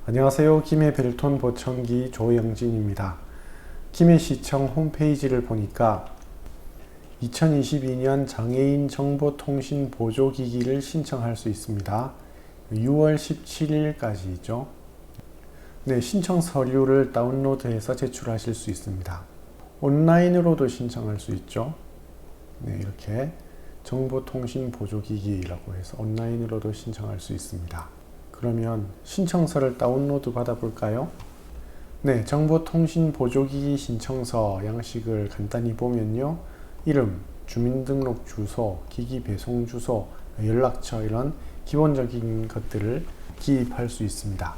안녕하세요. 김해 벨톤 보청기 조영진입니다. 김해시청 홈페이지를 보니까 2022년 장애인 정보통신 보조기기를 신청할 수 있습니다. 6월 17일까지죠. 네, 신청 서류를 다운로드해서 제출하실 수 있습니다. 온라인으로도 신청할 수 있죠. 네, 이렇게 정보통신 보조기기라고 해서 온라인으로도 신청할 수 있습니다. 그러면 신청서를 다운로드 받아볼까요? 네, 정보통신 보조기기 신청서 양식을 간단히 보면요. 이름, 주민등록 주소, 기기 배송 주소, 연락처 이런 기본적인 것들을 기입할 수 있습니다.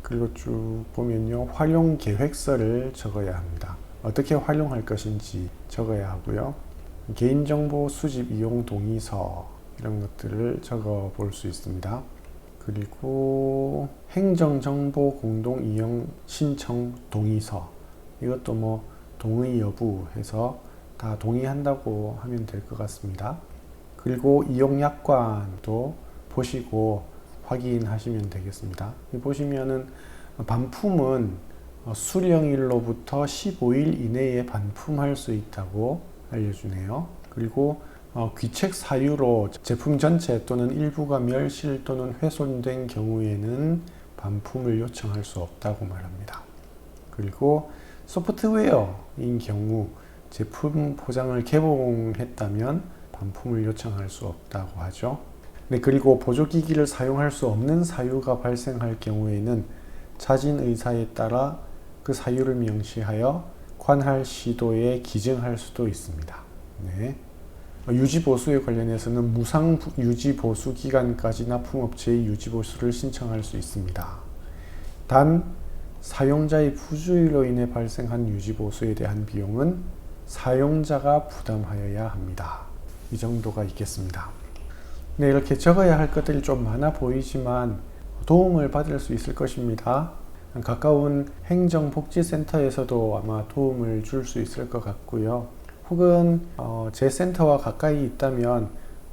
그리고 쭉 보면요. 활용 계획서를 적어야 합니다. 어떻게 활용할 것인지 적어야 하고요. 개인정보 수집 이용 동의서 이런 것들을 적어 볼 수 있습니다. 그리고 행정정보 공동 이용 신청 동의서, 이것도 동의 여부 해서 다 동의한다고 하면 될 것 같습니다. 그리고 이용 약관도 보시고 확인하시면 되겠습니다. 보시면은 반품은 수령일로부터 15일 이내에 반품할 수 있다고 알려주네요. 그리고 귀책 사유로 제품 전체 또는 일부가 멸실 또는 훼손된 경우에는 반품을 요청할 수 없다고 말합니다. 그리고 소프트웨어인 경우 제품 포장을 개봉했다면 반품을 요청할 수 없다고 하죠. 네, 그리고 보조기기를 사용할 수 없는 사유가 발생할 경우에는 자진 의사에 따라 그 사유를 명시하여 관할 시도에 기증할 수도 있습니다. 네. 유지보수에 관련해서는 무상 유지보수 기간까지 납품업체의 유지보수를 신청할 수 있습니다. 단 사용자의 부주의로 인해 발생한 유지보수에 대한 비용은 사용자가 부담하여야 합니다. 이 정도가 있겠습니다. 네, 이렇게 적어야 할 것들이 좀 많아 보이지만 도움을 받을 수 있을 것입니다. 가까운 행정복지센터에서도 아마 도움을 줄 수 있을 것 같고요. 혹은 제 센터와 가까이 있다면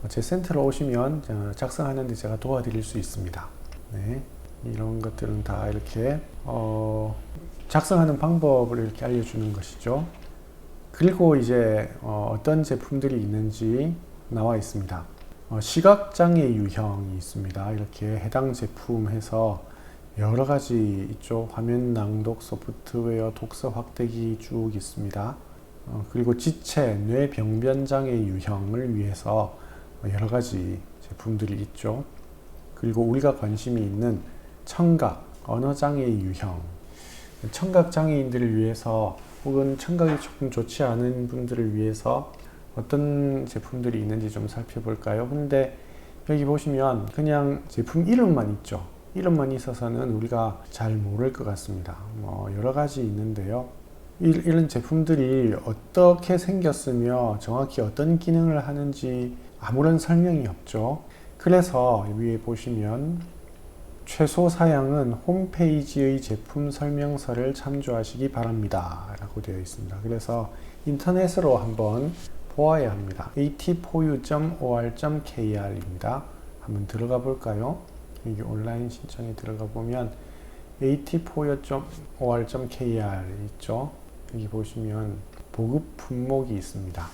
제 센터로 오시면 작성하는데 제가 도와드릴 수 있습니다. 네, 이런 것들은 다 이렇게 작성하는 방법을 이렇게 알려주는 것이죠. 그리고 이제 어떤 제품들이 있는지 나와 있습니다. 시각장애 유형이 있습니다. 이렇게 해당 제품 해서 여러 가지 있죠. 화면 낭독 소프트웨어, 독서 확대기 쭉 있습니다. 그리고 지체, 뇌병변장애 유형을 위해서 여러 가지 제품들이 있죠. 그리고 우리가 관심이 있는 청각, 언어장애 유형, 청각장애인들을 위해서 혹은 청각이 조금 좋지 않은 분들을 위해서 어떤 제품들이 있는지 좀 살펴볼까요? 근데 여기 보시면 그냥 제품 이름만 있죠. 이름만 있어서는 우리가 잘 모를 것 같습니다. 여러 가지 있는데요. 이런 제품들이 어떻게 생겼으며 정확히 어떤 기능을 하는지 아무런 설명이 없죠. 그래서 위에 보시면 최소 사양은 홈페이지의 제품 설명서를 참조하시기 바랍니다 라고 되어 있습니다. 그래서 인터넷으로 한번 보아야 합니다. atfoyu.or.kr입니다. 한번 들어가 볼까요? 여기 온라인 신청에 들어가 보면 atfoyu.or.kr 있죠. 여기 보시면 보급 품목이 있습니다.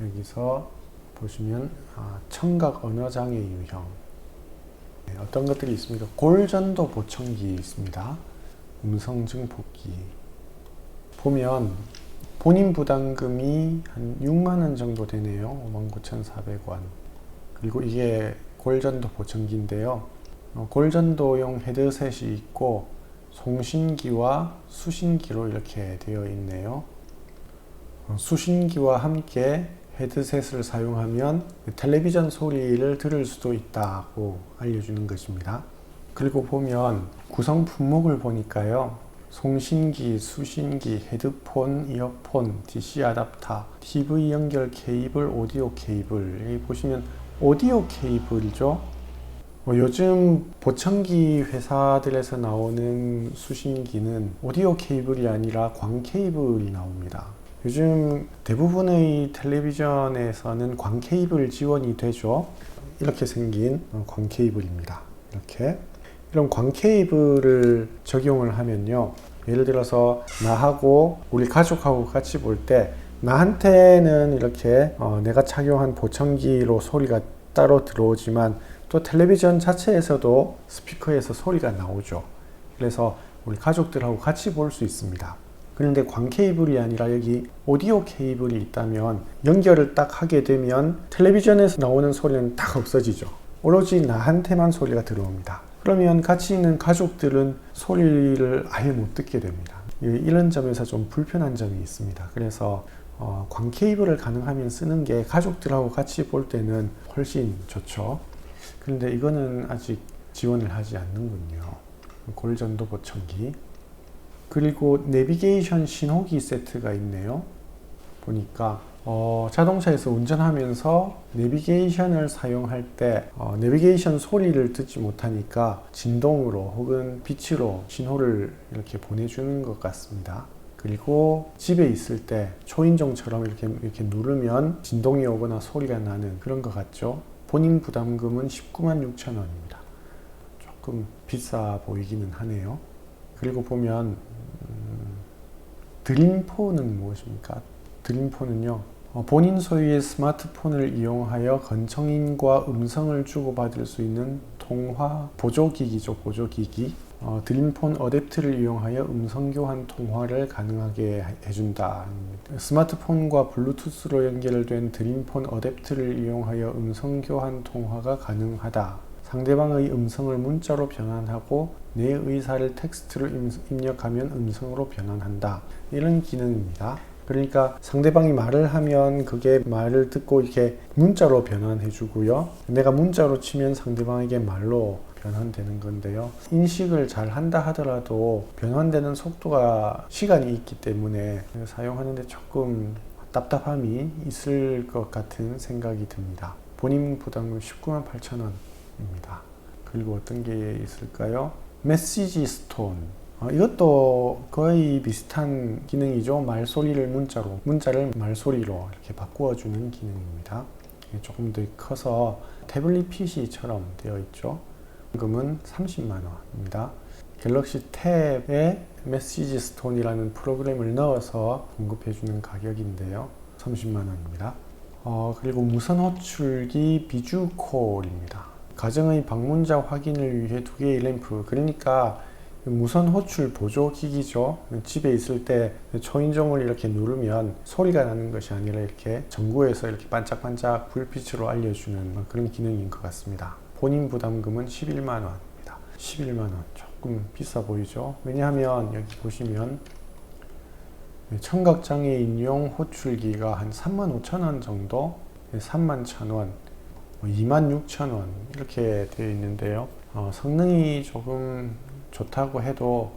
여기서 보시면 청각 언어장애 유형, 어떤 것들이 있습니까? 골전도 보청기 있습니다. 음성 증폭기. 보면 본인 부담금이 한 6만원 정도 되네요. 59,400원. 그리고 이게 골전도 보청기인데요. 골전도용 헤드셋이 있고 송신기와 수신기로 이렇게 되어 있네요. 수신기와 함께 헤드셋을 사용하면 텔레비전 소리를 들을 수도 있다고 알려주는 것입니다. 그리고 보면 구성 품목을 보니까요. 송신기, 수신기, 헤드폰, 이어폰, DC 아답터, TV 연결 케이블, 오디오 케이블. 여기 보시면 오디오 케이블이죠. 요즘 보청기 회사들에서 나오는 수신기는 오디오 케이블이 아니라 광 케이블이 나옵니다. 요즘 대부분의 텔레비전에서는 광 케이블 지원이 되죠. 이렇게 생긴 광 케이블입니다. 이렇게. 이런 광 케이블을 적용을 하면요, 예를 들어서 나하고 우리 가족하고 같이 볼 때 나한테는 이렇게 내가 착용한 보청기로 소리가 따로 들어오지만 또 텔레비전 자체에서도 스피커에서 소리가 나오죠. 그래서 우리 가족들하고 같이 볼 수 있습니다. 그런데 광 케이블이 아니라 여기 오디오 케이블이 있다면 연결을 딱 하게 되면 텔레비전에서 나오는 소리는 딱 없어지죠. 오로지 나한테만 소리가 들어옵니다. 그러면 같이 있는 가족들은 소리를 아예 못 듣게 됩니다. 이런 점에서 좀 불편한 점이 있습니다. 그래서 광 케이블을 가능하면 쓰는 게 가족들하고 같이 볼 때는 훨씬 좋죠. 그런데 이거는 아직 지원을 하지 않는군요. 골전도 보청기. 그리고 내비게이션 신호기 세트가 있네요. 보니까 자동차에서 운전하면서 내비게이션을 사용할 때 내비게이션 소리를 듣지 못하니까 진동으로 혹은 빛으로 신호를 이렇게 보내주는 것 같습니다. 그리고 집에 있을 때 초인종처럼 이렇게 누르면 진동이 오거나 소리가 나는 그런 것 같죠. 본인 부담금은 196,000원입니다. 조금 비싸 보이기는 하네요. 그리고 보면 드림폰은 무엇입니까? 드림폰은요, 본인 소유의 스마트폰을 이용하여 건청인과 음성을 주고받을 수 있는 통화 보조기기죠. 보조기기. 드림폰 어댑터를 이용하여 음성교환 통화를 가능하게 해준다. 스마트폰과 블루투스로 연결된 드림폰 어댑터를 이용하여 음성교환 통화가 가능하다. 상대방의 음성을 문자로 변환하고 내 의사를 텍스트로 입력하면 음성으로 변환한다. 이런 기능입니다. 그러니까 상대방이 말을 하면 그게 말을 듣고 이렇게 문자로 변환해 주고요. 내가 문자로 치면 상대방에게 말로 변환되는 건데요. 인식을 잘 한다 하더라도 변환되는 속도가 시간이 있기 때문에 사용하는데 조금 답답함이 있을 것 같은 생각이 듭니다. 본인 부담금 198,000원입니다. 그리고 어떤 게 있을까요? 메시지 스톤. 이것도 거의 비슷한 기능이죠. 문자를 말소리로 이렇게 바꾸어주는 기능입니다. 조금 더 커서 태블릿 PC처럼 되어 있죠. 금은 30만 원입니다. 갤럭시 탭에 메시지 스톤이라는 프로그램을 넣어서 공급해주는 가격인데요. 30만 원입니다. 그리고 무선 호출기 비주콜입니다. 가정의 방문자 확인을 위해 2개의 램프, 그러니까 무선 호출 보조 기기죠. 집에 있을 때 초인종을 이렇게 누르면 소리가 나는 것이 아니라 이렇게 전구에서 이렇게 반짝반짝 불빛으로 알려주는 그런 기능인 것 같습니다. 본인 부담금은 11만 원입니다. 11만 원 조금 비싸 보이죠. 왜냐하면 여기 보시면 청각장애인용 호출기가 한 35,000원 정도, 31,000원, 26,000원 이렇게 되어 있는데요. 성능이 조금 좋다고 해도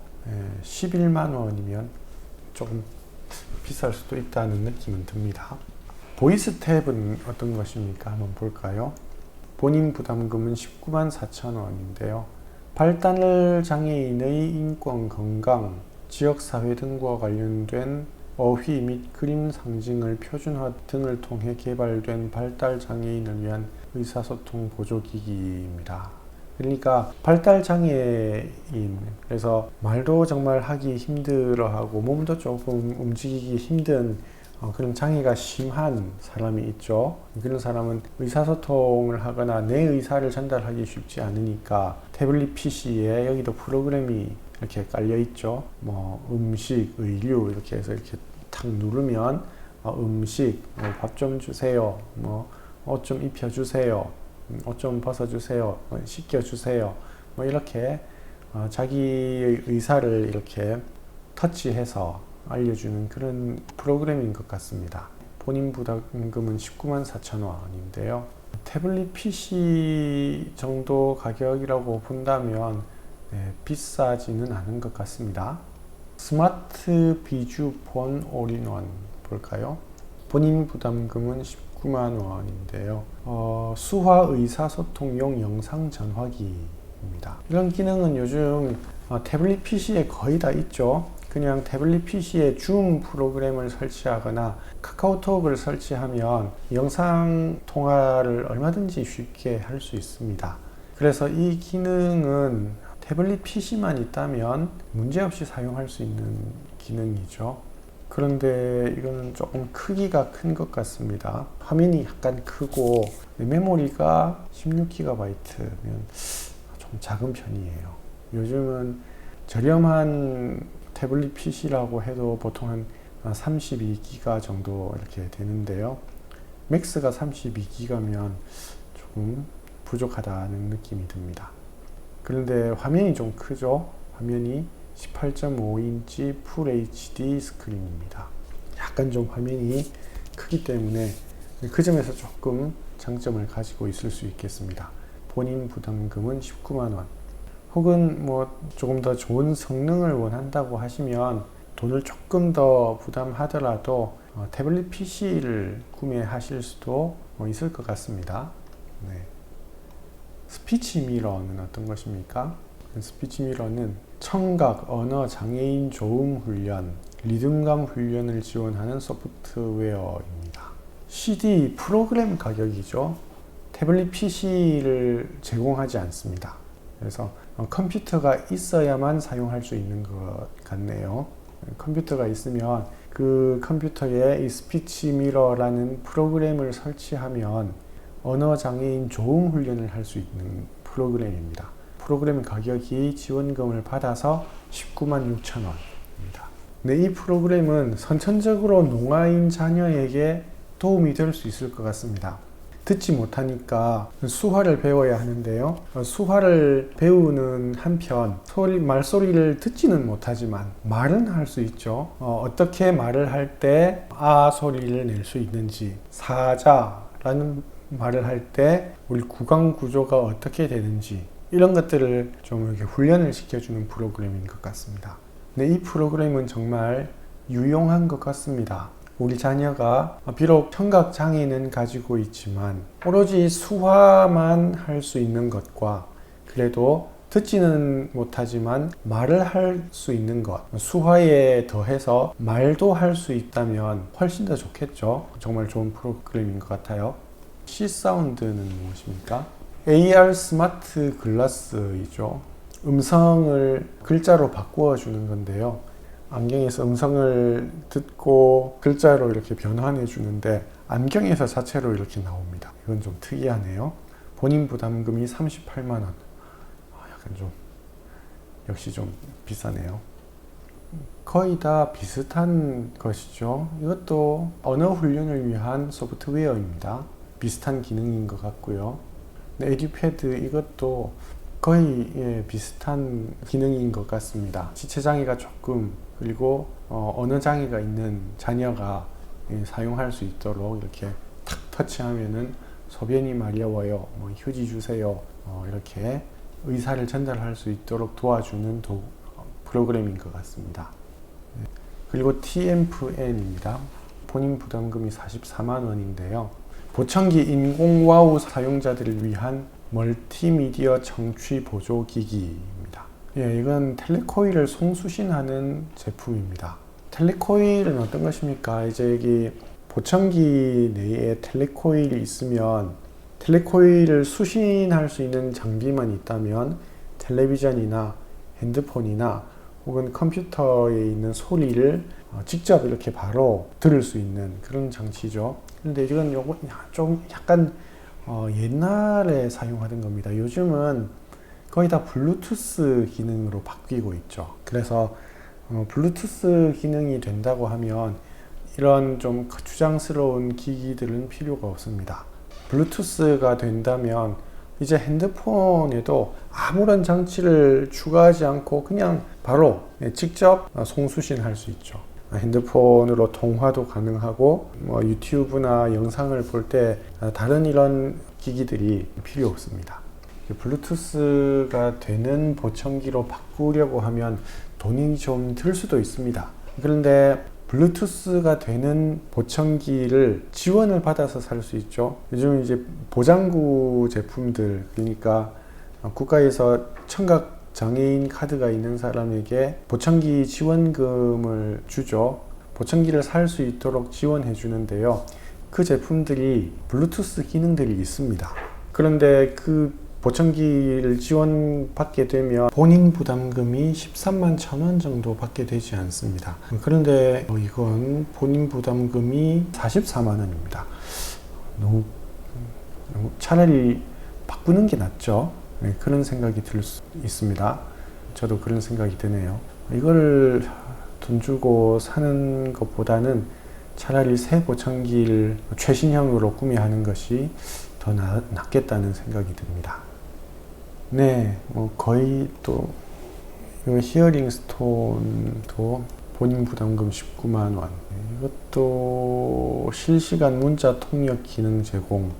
11만 원이면 조금 비쌀 수도 있다는 느낌은 듭니다. 보이스 탭은 어떤 것입니까? 한번 볼까요? 본인 부담금은 19만 4천 원인데요. 발달 장애인의 인권, 건강, 지역사회 등과 관련된 어휘 및 그림 상징을 표준화 등을 통해 개발된 발달 장애인을 위한 의사소통 보조기기입니다. 그러니까 발달 장애인, 그래서 말도 정말 하기 힘들어하고 몸도 조금 움직이기 힘든 그런 장애가 심한 사람이 있죠. 그런 사람은 의사소통을 하거나 내 의사를 전달하기 쉽지 않으니까 태블릿 PC에 여기도 프로그램이 이렇게 깔려 있죠. 뭐 음식, 의류 이렇게 해서 이렇게 탁 누르면 음식, 밥 좀 주세요, 옷 좀 입혀주세요, 옷 좀 벗어주세요, 씻겨주세요, 이렇게 자기의 의사를 이렇게 터치해서 알려주는 그런 프로그램인 것 같습니다. 본인 부담금은 19만 4천 원인데요. 태블릿 PC 정도 가격이라고 본다면 비싸지는 않은 것 같습니다. 스마트 비주폰 올인원 볼까요? 본인 부담금은 19만 원인데요. 수화 의사소통용 영상 전화기입니다. 이런 기능은 요즘 태블릿 PC에 거의 다 있죠. 그냥 태블릿 PC에 줌 프로그램을 설치하거나 카카오톡을 설치하면 영상 통화를 얼마든지 쉽게 할 수 있습니다. 그래서 이 기능은 태블릿 PC만 있다면 문제없이 사용할 수 있는 기능이죠. 그런데 이거는 조금 크기가 큰 것 같습니다. 화면이 약간 크고 메모리가 16GB면 좀 작은 편이에요. 요즘은 저렴한 태블릿 PC라고 해도 보통 한 32GB 정도 이렇게 되는데요. 맥스가 32GB면 조금 부족하다는 느낌이 듭니다. 그런데 화면이 좀 크죠? 화면이 18.5인치 풀 HD 스크린입니다. 약간 좀 화면이 크기 때문에 그 점에서 조금 장점을 가지고 있을 수 있겠습니다. 본인 부담금은 19만원. 혹은 뭐 조금 더 좋은 성능을 원한다고 하시면 돈을 조금 더 부담하더라도 태블릿 PC를 구매하실 수도 있을 것 같습니다. 네. 스피치 미러는 어떤 것입니까? 스피치 미러는 청각, 언어, 장애인 조음 훈련, 리듬감 훈련을 지원하는 소프트웨어입니다. CD 프로그램 가격이죠. 태블릿 PC를 제공하지 않습니다. 그래서 컴퓨터가 있어야만 사용할 수 있는 것 같네요. 컴퓨터가 있으면 그 컴퓨터에 이 스피치 미러라는 프로그램을 설치하면 언어 장애인 조음 훈련을 할 수 있는 프로그램입니다. 프로그램 가격이 지원금을 받아서 196,000원입니다. 네, 이 프로그램은 선천적으로 농아인 자녀에게 도움이 될 수 있을 것 같습니다. 듣지 못하니까 수화를 배워야 하는데요. 수화를 배우는 한편 말소리를 듣지는 못하지만 말은 할 수 있죠. 어떻게 말을 할 때 아 소리를 낼 수 있는지, 사자라는 말을 할 때 우리 구강 구조가 어떻게 되는지 이런 것들을 좀 이렇게 훈련을 시켜주는 프로그램인 것 같습니다. 네, 이 프로그램은 정말 유용한 것 같습니다. 우리 자녀가 비록 청각 장애는 가지고 있지만 오로지 수화만 할 수 있는 것과 그래도 듣지는 못하지만 말을 할 수 있는 것, 수화에 더해서 말도 할 수 있다면 훨씬 더 좋겠죠. 정말 좋은 프로그램인 것 같아요. C사운드는 무엇입니까? AR 스마트 글라스이죠. 음성을 글자로 바꾸어 주는 건데요. 안경에서 음성을 듣고 글자로 이렇게 변환해 주는데 안경에서 자체로 이렇게 나옵니다. 이건 좀 특이하네요. 본인 부담금이 38만원. 약간 좀 역시 좀 비싸네요. 거의 다 비슷한 것이죠. 이것도 언어 훈련을 위한 소프트웨어입니다. 비슷한 기능인 것 같고요. 에듀패드 이것도 거의 비슷한 기능인 것 같습니다. 지체장애가 조금 그리고 언어 장애가 있는 자녀가 사용할 수 있도록 이렇게 탁 터치하면은 소변이 마려워요, 휴지 주세요, 이렇게 의사를 전달할 수 있도록 도와주는 프로그램인 것 같습니다. 그리고 TMFN입니다. 본인 부담금이 44만 원인데요. 보청기 인공와우 사용자들을 위한 멀티미디어 청취 보조 기기입니다. 이건 텔레코일을 송수신하는 제품입니다. 텔레코일은 어떤 것입니까? 이제 여기 보청기 내에 텔레코일이 있으면 텔레코일을 수신할 수 있는 장비만 있다면 텔레비전이나 핸드폰이나 혹은 컴퓨터에 있는 소리를 직접 이렇게 바로 들을 수 있는 그런 장치죠. 근데 이건 좀 약간 옛날에 사용하던 겁니다. 요즘은 거의 다 블루투스 기능으로 바뀌고 있죠. 그래서 블루투스 기능이 된다고 하면 이런 좀 거추장스러운 기기들은 필요가 없습니다. 블루투스가 된다면 이제 핸드폰에도 아무런 장치를 추가하지 않고 그냥 바로 직접 송수신할 수 있죠. 핸드폰으로 통화도 가능하고 유튜브나 영상을 볼 때 다른 이런 기기들이 필요 없습니다. 블루투스가 되는 보청기로 바꾸려고 하면 돈이 좀 들 수도 있습니다. 그런데 블루투스가 되는 보청기를 지원을 받아서 살 수 있죠. 요즘 이제 보장구 제품들, 그러니까 국가에서 청각 장애인 카드가 있는 사람에게 보청기 지원금을 주죠. 보청기를 살 수 있도록 지원해 주는데요. 그 제품들이 블루투스 기능들이 있습니다. 그런데 그 보청기를 지원받게 되면 본인 부담금이 13만 1,000원 정도 받게 되지 않습니다. 그런데 이건 본인 부담금이 44만 원입니다. 너무 차라리 바꾸는 게 낫죠. 네, 그런 생각이 들 수 있습니다. 저도 그런 생각이 드네요. 이걸 돈 주고 사는 것보다는 차라리 새 보청기를 최신형으로 구매하는 것이 더 낫겠다는 생각이 듭니다. 네, 거의 또 히어링 스톤도 본인 부담금 19만 원. 이것도 실시간 문자 통역 기능 제공.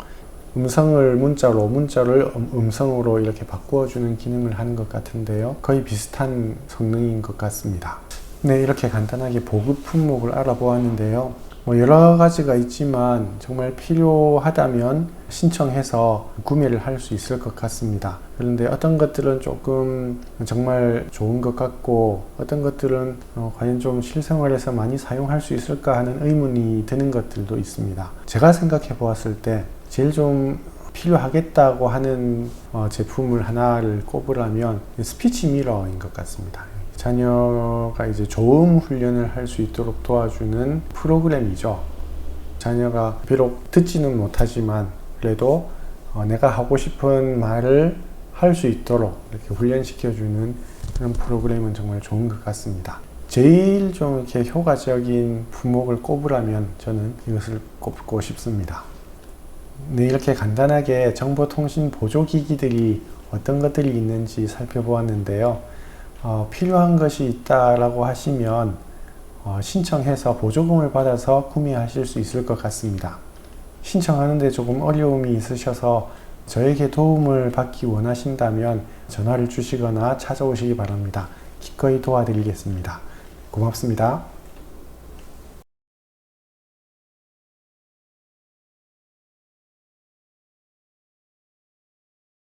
음성을 문자로, 문자를 음성으로 이렇게 바꾸어주는 기능을 하는 것 같은데요. 거의 비슷한 성능인 것 같습니다. 네, 이렇게 간단하게 보급 품목을 알아보았는데요. 여러 가지가 있지만 정말 필요하다면 신청해서 구매를 할 수 있을 것 같습니다. 그런데 어떤 것들은 조금 정말 좋은 것 같고 어떤 것들은 과연 좀 실생활에서 많이 사용할 수 있을까 하는 의문이 드는 것들도 있습니다. 제가 생각해 보았을 때 제일 좀 필요하겠다고 하는 제품을 하나를 꼽으라면 스피치 미러인 것 같습니다. 자녀가 이제 조음 훈련을 할 수 있도록 도와주는 프로그램이죠. 자녀가 비록 듣지는 못하지만 그래도 내가 하고 싶은 말을 할 수 있도록 이렇게 훈련시켜주는 그런 프로그램은 정말 좋은 것 같습니다. 제일 좀 이렇게 효과적인 품목을 꼽으라면 저는 이것을 꼽고 싶습니다. 네, 이렇게 간단하게 정보통신 보조기기들이 어떤 것들이 있는지 살펴보았는데요. 필요한 것이 있다라고 하시면 신청해서 보조금을 받아서 구매하실 수 있을 것 같습니다. 신청하는데 조금 어려움이 있으셔서 저에게 도움을 받기 원하신다면 전화를 주시거나 찾아오시기 바랍니다. 기꺼이 도와드리겠습니다. 고맙습니다.